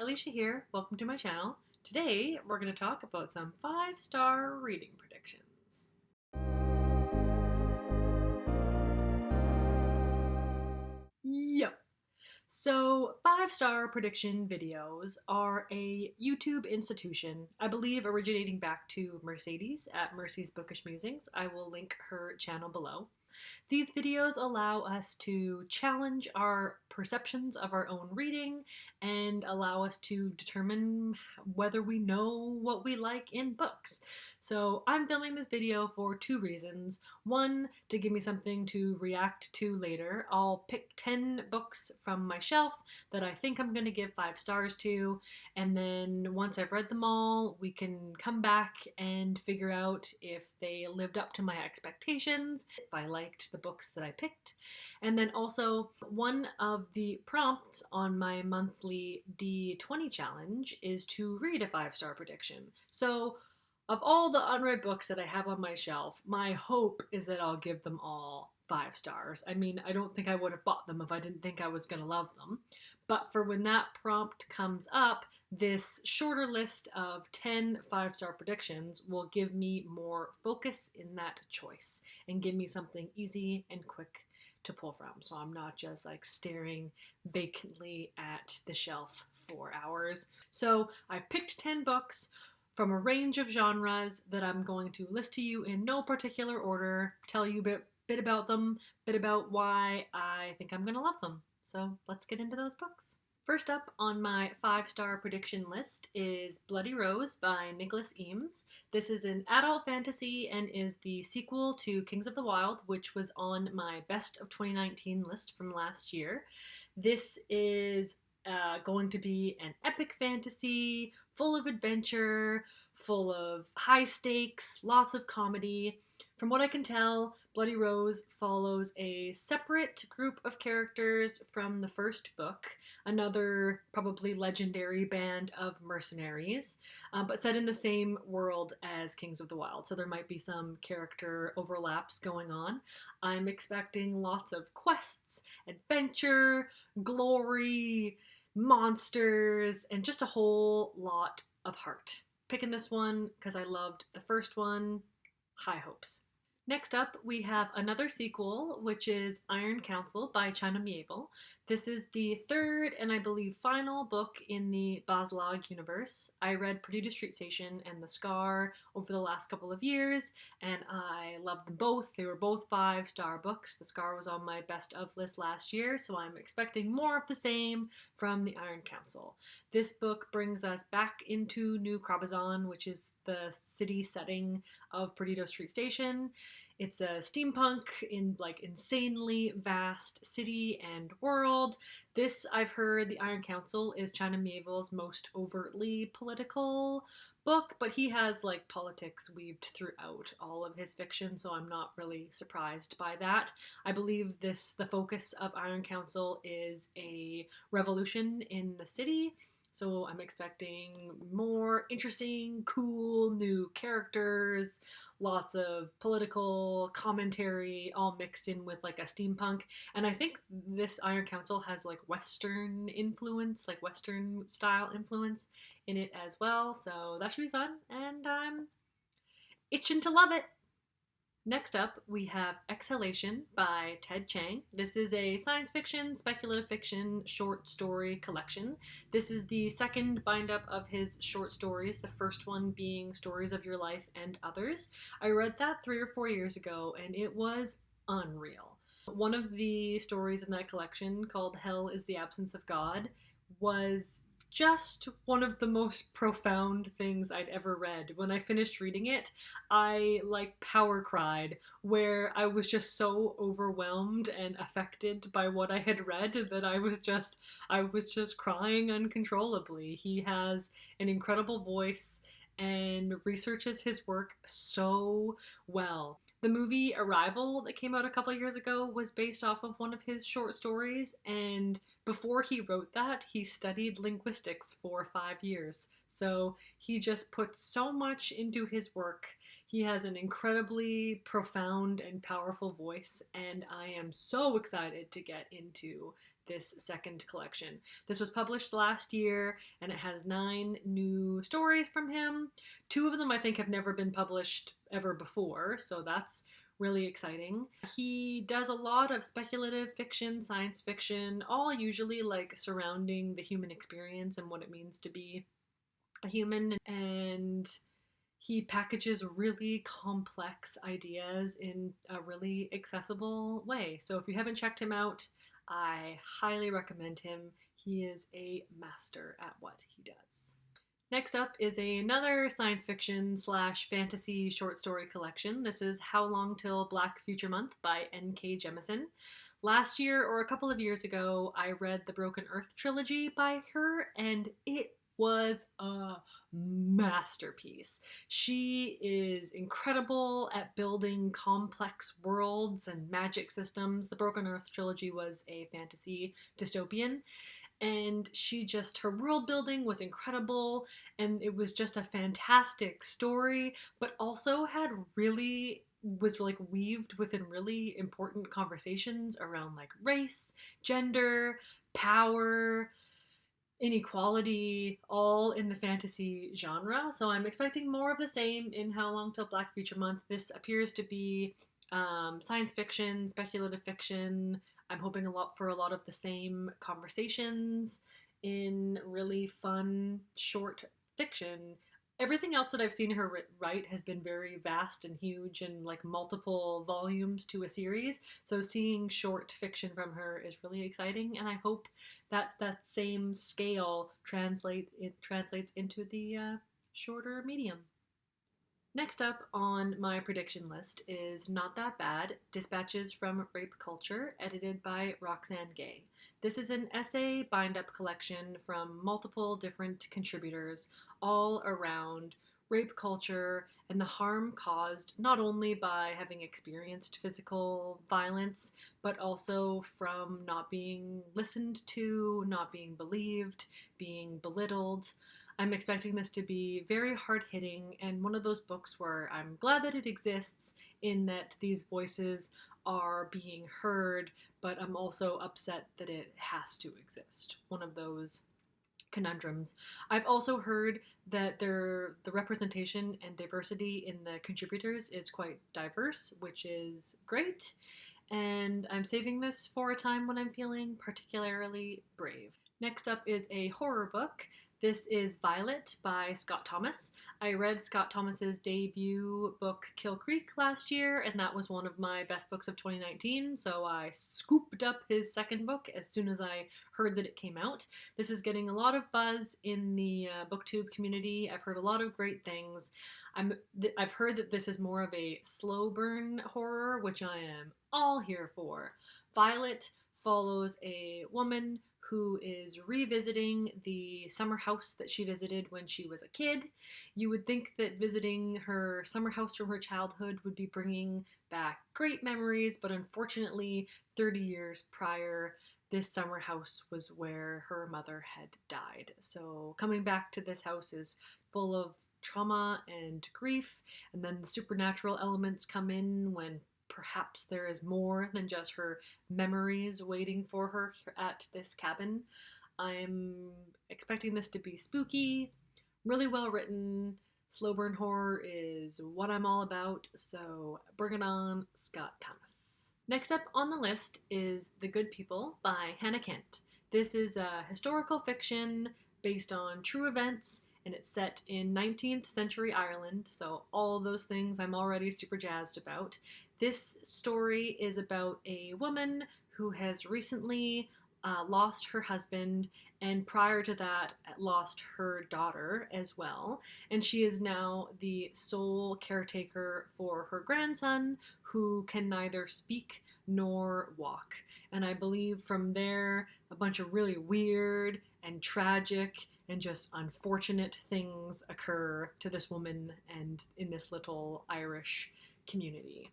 Alicia here. Welcome to my channel. Today we're going to talk about some 5-star reading predictions. Yep. So 5-star prediction videos are a YouTube institution, I believe originating back to Mercedes at Mercy's Bookish Musings. I will link her channel below. These videos allow us to challenge our perceptions of our own reading and allow us to determine whether we know what we like in books. So I'm filming this video for 2 reasons. One, to give me something to react to later. I'll pick 10 books from my shelf that I think I'm going to give 5 stars to, and then once I've read them all, we can come back and figure out if they lived up to my expectations, if I liked the books that I picked. And then also, one of the prompts on my monthly D20 challenge is to read a 5-star prediction. So of all the unread books that I have on my shelf, my hope is that I'll give them all 5 stars. I mean, I don't think I would have bought them if I didn't think I was going to love them. But for when that prompt comes up, this shorter list of 10 5-star predictions will give me more focus in that choice and give me something easy and quick to pull from. So I'm not just like staring vacantly at the shelf for hours. So I've picked 10 books from a range of genres that I'm going to list to you in no particular order, tell you a bit about them, bit about why I think I'm going to love them. So let's get into those books. First up on my 5-star prediction list is Bloody Rose by Nicholas Eames. This is an adult fantasy and is the sequel to Kings of the Wild, which was on my Best of 2019 list from last year. This is going to be an epic fantasy, full of adventure, full of high stakes, lots of comedy. From what I can tell, Bloody Rose follows a separate group of characters from the first book, another probably legendary band of mercenaries, but set in the same world as Kings of the Wild, so there might be some character overlaps going on. I'm expecting lots of quests, adventure, glory, monsters, and just a whole lot of heart. Picking this one because I loved the first one. High hopes. Next up, we have another sequel, which is Iron Counsel by Miéville. This is the 3rd and I believe final book in the Bazelage universe. I read Perdita Street Station and The Scar over the last couple of years, and I loved them both. They were both 5-star books. The Scar was on my best of list last year, so I'm expecting more of the same from the Iron Counsel. This book brings us back into New Crabazon, which is the city setting of Perdita Street Station. It's a steampunk in like insanely vast city and world. This, I've heard, the Iron Counsel is Miéville's most overtly political book, but he has like politics weaved throughout all of his fiction, so I'm not really surprised by that. I believe the focus of Iron Counsel is a revolution in the city. So I'm expecting more interesting, cool, new characters, lots of political commentary, all mixed in with like a steampunk. And I think this Iron Counsel has like Western influence, like Western style influence in it as well. So that should be fun, and I'm itching to love it. Next up, we have Exhalation by Ted Chiang. This is a science fiction, speculative fiction short story collection. This is the 2nd bind-up of his short stories, the first one being Stories of Your Life and Others. I read that 3 or 4 years ago, and it was unreal. One of the stories in that collection, called Hell is the Absence of God, was just one of the most profound things I'd ever read. When I finished reading it, I like power cried, where I was just so overwhelmed and affected by what I had read that I was just crying uncontrollably. He has an incredible voice and researches his work so well. The movie Arrival that came out a couple years ago was based off of one of his short stories, and before he wrote that, he studied linguistics for 5 years. So he just puts so much into his work. He has an incredibly profound and powerful voice, and I am so excited to get into this second collection. This was published last year, and it has 9 new stories from him. 2 of them I think have never been published ever before, so that's really exciting. He does a lot of speculative fiction, science fiction, all usually like surrounding the human experience and what it means to be a human, and he packages really complex ideas in a really accessible way. So if you haven't checked him out, I highly recommend him. He is a master at what he does. Next up is another science fiction / fantasy short story collection. This is How Long Till Black Future Month by N.K. Jemisin. Last year, or a couple of years ago, I read the Broken Earth trilogy by her, and it was a masterpiece. She is incredible at building complex worlds and magic systems. The Broken Earth trilogy was a fantasy dystopian, and her world building was incredible, and it was just a fantastic story, but also was like weaved within really important conversations around like race, gender, power, inequality, all in the fantasy genre. So I'm expecting more of the same in How Long Till Black Future Month. This appears to be science fiction, speculative fiction. I'm hoping for a lot of the same conversations in really fun short fiction. Everything else that I've seen her write has been very vast and huge and like multiple volumes to a series. So seeing short fiction from her is really exciting, and I hope that same scale translates into the shorter medium. Next up on my prediction list is Not That Bad, Dispatches from Rape Culture, edited by Roxane Gay. This is an essay bind-up collection from multiple different contributors all around rape culture and the harm caused not only by having experienced physical violence, but also from not being listened to, not being believed, being belittled. I'm expecting this to be very hard-hitting, and one of those books where I'm glad that it exists in that these voices are being heard, but I'm also upset that it has to exist. One of those conundrums. I've also heard that the representation and diversity in the contributors is quite diverse, which is great, and I'm saving this for a time when I'm feeling particularly brave. Next up is a horror book. This is Violet by Scott Thomas. I read Scott Thomas's debut book, Kill Creek, last year, and that was one of my best books of 2019, so I scooped up his second book as soon as I heard that it came out. This is getting a lot of buzz in the booktube community. I've heard a lot of great things. I've heard that this is more of a slow burn horror, which I am all here for. Violet follows a woman who is revisiting the summer house that she visited when she was a kid. You would think that visiting her summer house from her childhood would be bringing back great memories, but unfortunately, 30 years prior, this summer house was where her mother had died. So coming back to this house is full of trauma and grief, and then the supernatural elements come in when perhaps there is more than just her memories waiting for her at this cabin. I'm expecting this to be spooky, really well written. Slow burn horror is what I'm all about, so bring it on, Scott Thomas. Next up on the list is The Good People by Hannah Kent. This is a historical fiction based on true events, and it's set in 19th century Ireland, so all those things I'm already super jazzed about. This story is about a woman who has recently lost her husband, and prior to that lost her daughter as well. And she is now the sole caretaker for her grandson, who can neither speak nor walk. And I believe from there, a bunch of really weird and tragic and just unfortunate things occur to this woman and in this little Irish community.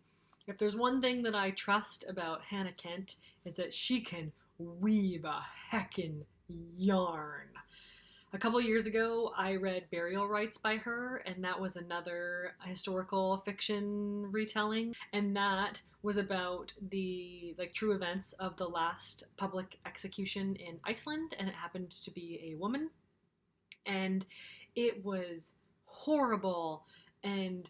If there's one thing that I trust about Hannah Kent is that she can weave a heckin' yarn. A couple years ago, I read Burial Rites by her, and that was another historical fiction retelling. And that was about the true events of the last public execution in Iceland, and it happened to be a woman. And it was horrible and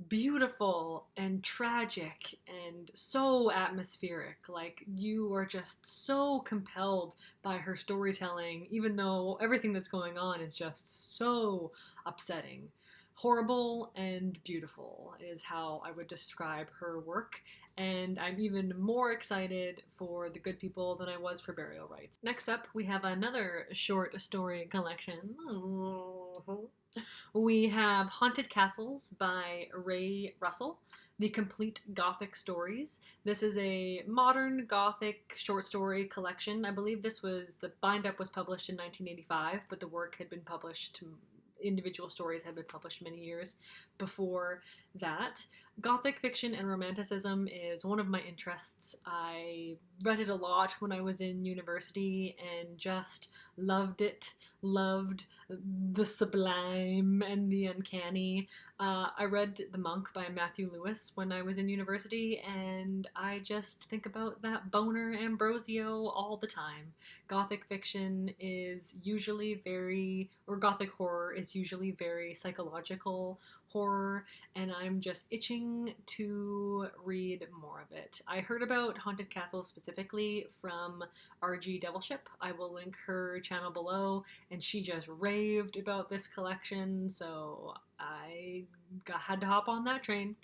beautiful and tragic and so atmospheric. Like, you are just so compelled by her storytelling, even though everything that's going on is just so upsetting. Horrible and beautiful is how I would describe her work, and I'm even more excited for The Good People than I was for Burial Rites. Next up, we have another short story collection. We have Haunted Castles by Ray Russell, The Complete Gothic Stories. This is a modern Gothic short story collection. I believe the bind-up was published in 1985, but the work had been published, individual stories had been published many years before that. Gothic fiction and romanticism is one of my interests. I read it a lot when I was in university and just loved it. Loved the sublime and the uncanny. I read The Monk by Matthew Lewis when I was in university, and I just think about that boner Ambrosio all the time. Gothic fiction is usually Gothic horror is usually very psychological horror, and I'm just itching to read more of it. I heard about Haunted Castle specifically from RG Devilship. I will link her channel below, and she just raved about this collection, so I had to hop on that train.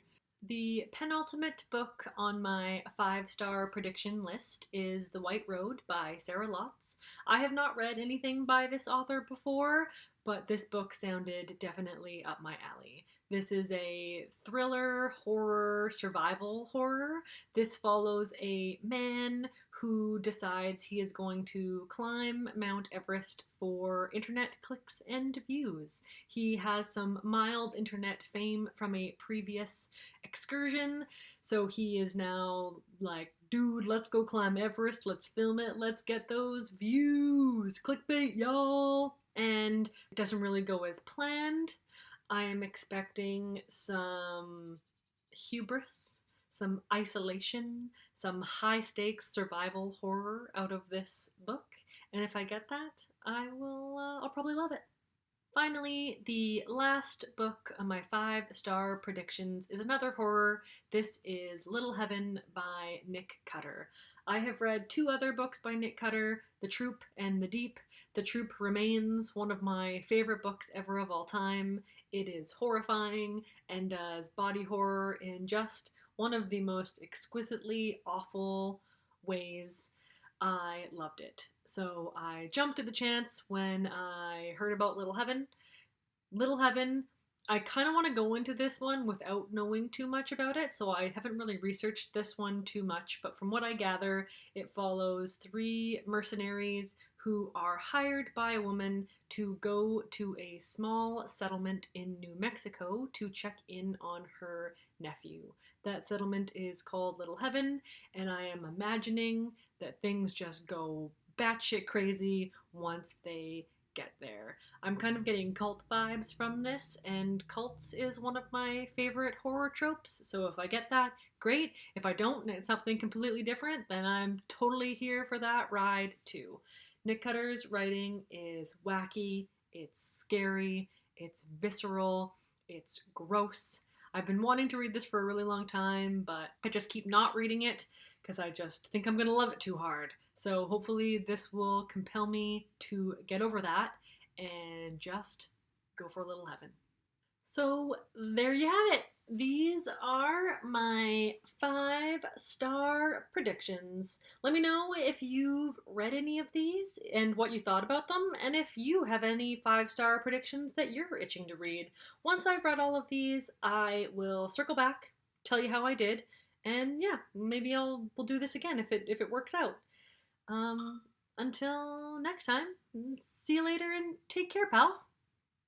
The penultimate book on my 5-star prediction list is The White Road by Sarah Lotz. I have not read anything by this author before, but this book sounded definitely up my alley. This is a thriller, horror, survival horror. This follows a man who decides he is going to climb Mount Everest for internet clicks and views. He has some mild internet fame from a previous excursion, so he is now like, dude, let's go climb Everest, let's film it, let's get those views, clickbait, y'all. And it doesn't really go as planned. I am expecting some hubris, some isolation, some high-stakes survival horror out of this book, and if I get that, I'll probably love it. Finally, the last book of my 5-star predictions is another horror. This is Little Heaven by Nick Cutter. I have read 2 other books by Nick Cutter, The Troop and The Deep. The Troop remains one of my favorite books ever of all time. It is horrifying and does body horror in just one of the most exquisitely awful ways. I loved it. So I jumped at the chance when I heard about Little Heaven. Little Heaven, I kind of want to go into this one without knowing too much about it, so I haven't really researched this one too much, but from what I gather, it follows 3 mercenaries who are hired by a woman to go to a small settlement in New Mexico to check in on her nephew. That settlement is called Little Heaven, and I am imagining that things just go batshit crazy once they get there. I'm kind of getting cult vibes from this, and cults is one of my favorite horror tropes, so if I get that, great. If I don't and it's something completely different, then I'm totally here for that ride too. Nick Cutter's writing is wacky, it's scary, it's visceral, it's gross. I've been wanting to read this for a really long time, but I just keep not reading it because I just think I'm going to love it too hard. So hopefully this will compel me to get over that and just go for Little Heaven. So there you have it. These are my 5-star predictions. Let me know if you've read any of these and what you thought about them, and if you have any 5-star predictions that you're itching to read. Once I've read all of these, I will circle back, tell you how I did, and yeah, maybe we'll do this again if it works out. Until next time, see you later and take care, pals.